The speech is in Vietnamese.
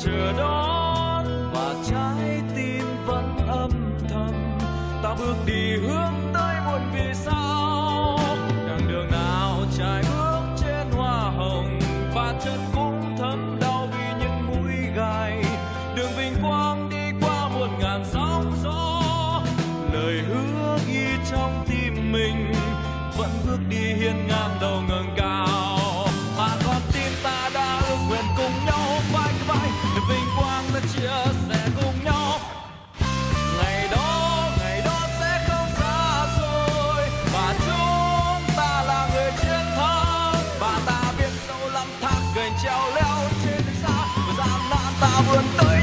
chờ đón và trái tim vẫn âm thầm. Ta bước đi hướng tới muôn vì sao, chặng đường nào trải bước trên hoa hồng, và chân cũng thấm đau vì những mũi gai. Đường vinh quang đi qua muôn ngàn sóng gió, lời hứa ghi trong tim mình vẫn bước đi hiên ngang đầu ngẩng cao. Mà con tim ta đã ước nguyện cùng nhau vai vai, để vinh quang ta chia sẻ cùng nhau. Ngày đó sẽ không xa xôi, và chúng ta là người chiến thắng. Và ta biết sâu lắm thác gành treo leo trên đường xa, và gian nan ta vươn tới